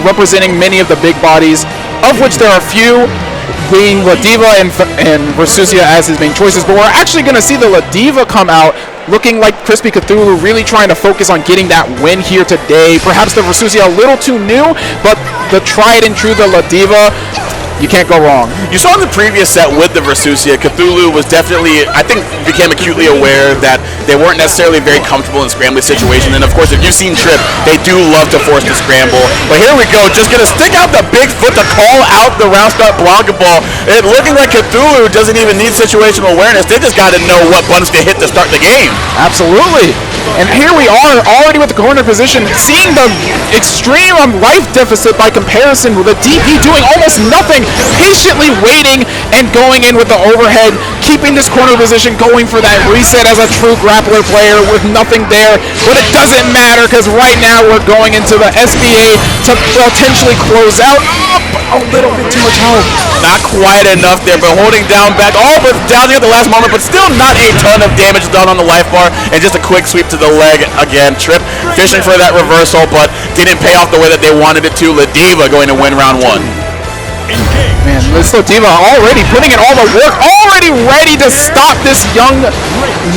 representing many of the big bodies, of which there are a few, being Ladiva and Versusia as his main choices. But we're actually going to see the Ladiva come out looking like CrispyCthulu, really trying to focus on getting that win here today. Perhaps the Versusia a little too new, but the tried and true, the Ladiva, you can't go wrong. You saw in the previous set with the Versusia, Cthulhu was definitely, I think, became acutely aware that they weren't necessarily very comfortable in scrambling situation. And of course, if you've seen Tripp, they do love to force the scramble. But here we go, just gonna stick out the big foot to call out the round start blocker ball. It looking like Cthulhu doesn't even need situational awareness. They just gotta know what buttons to hit to start the game. Absolutely. And here we are already with the corner position, seeing the extreme life deficit by comparison with the DP doing almost nothing, patiently waiting and going in with the overhead, keeping this corner position, going for that reset as a true grappler player with nothing there. But it doesn't matter because right now we're going into the SBA to potentially close out. A little bit too much help. Not quite enough there, but holding down back. Oh, but downing at the last moment, but still not a ton of damage done on the life bar. And just a quick sweep to the leg again. Tripp fishing for that reversal, but didn't pay off the way that they wanted it to. Ladiva going to win round one. Man, this Ladiva already putting in all the work, already ready to stop this young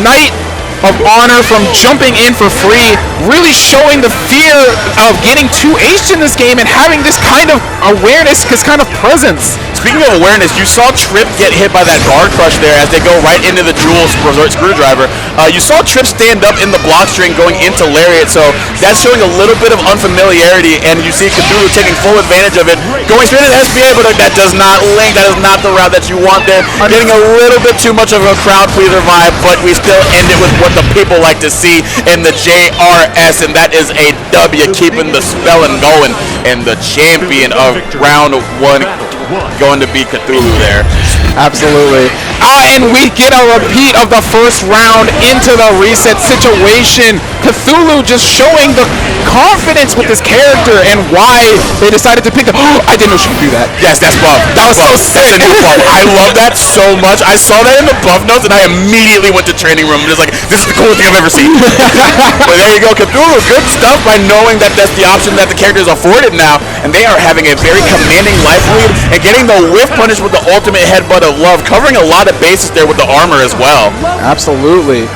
knight of honor from jumping in for free, really showing the fear of getting 2H'd in this game and having this kind of awareness, this kind of presence. Speaking of awareness, you saw Tripp get hit by that guard crush there as they go right into the dual screwdriver. You saw Tripp stand up in the block string going into Lariat, so that's showing a little bit of unfamiliarity, and you see Cthulhu taking full advantage of it, going straight to the SBA, but that does not link, that is not the route that you want there. Getting a little bit too much of a crowd pleaser vibe, but we still end it with what the people like to see in the JRS, and that is a W, keeping the spelling going, and the champion of round one going to be Cthulhu there. Absolutely. And we get a repeat of the first round into the reset situation. Cthulhu just showing the confidence with this character and why they decided to pick the... I didn't know she could do that. Yes, that's buff. That was so sick. That's a new buff. I love that so much. I saw that in the buff notes and I immediately went to training room and just like, this is the coolest thing I've ever seen. But there you go, Cthulhu. Good stuff by knowing that that's the option that the character is afforded now, and they are having a very commanding life lead and getting the whiff punish with the ultimate headbutt of love, covering a lot of bases there with the armor as well. Absolutely.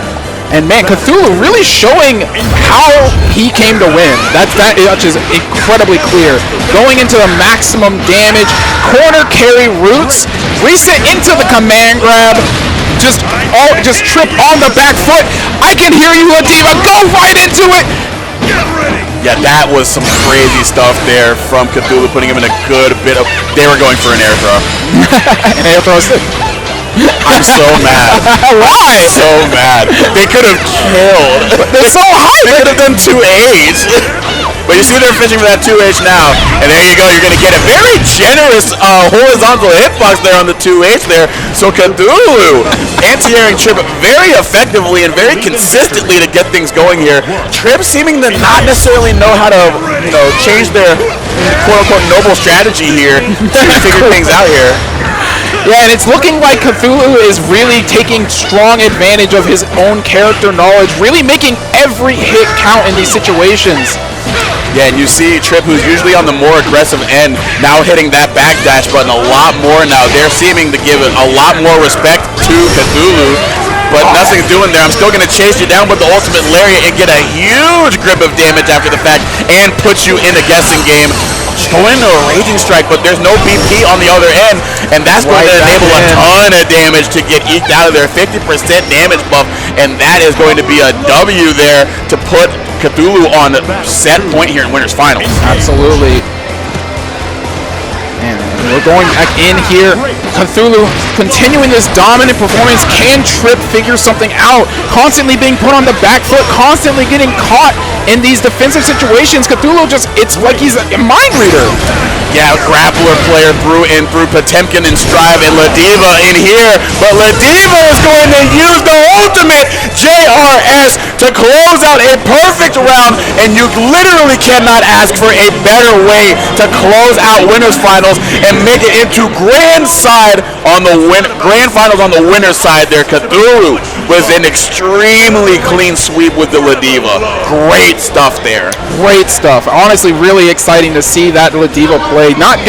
And man, Cthulhu really showing how he came to win. That is incredibly clear. Going into the maximum damage, corner carry roots, reset into the command grab, just Tripp on the back foot. I can hear you, Ladiva. Go right into it. Yeah, that was some crazy stuff there from Cthulhu, putting him in a good bit of... They were going for an air throw. An air throw stick. I'm so mad. Why? So mad. They could have killed. They're so high. They could have done 2H. But you see they're fishing for that 2H now. And there you go. You're going to get a very generous horizontal hitbox there on the 2H there. So Cthulhu anti-airing Tripp very effectively and very consistently to get things going here. Tripp seeming to not necessarily know how to, change their quote-unquote noble strategy here to figure things out here. Yeah, and it's looking like Cthulhu is really taking strong advantage of his own character knowledge, really making every hit count in these situations. Yeah, and you see Tripp, who's usually on the more aggressive end, now hitting that backdash button a lot more now. They're seeming to give it a lot more respect to Cthulhu, but nothing's doing there. I'm still going to chase you down with the ultimate lariat and get a huge grip of damage after the fact and put you in a guessing game. Going into a raging strike, but there's no BP on the other end, and that's going to enable a ton of damage to get eked out of there. 50% damage buff, and that is going to be a W there to put Cthulhu on set point here in Winners Finals. Absolutely. Man, we're going back in here. Cthulhu continuing this dominant performance. Can Tripp figure something out? Constantly being put on the back foot, constantly getting caught in these defensive situations. Cthulhu it's like he's a mind reader. Yeah, grappler player through Potemkin and Strive and Ladiva in here, but Ladiva is going to use the ultimate JRS to close out a perfect round, and you literally cannot ask for a better way to close out winners finals and make it into grand finals on the winner's side there. Cthulu was an extremely clean sweep with the Ladiva. Great stuff there. Great stuff. Honestly, really exciting to see that Ladiva play. Not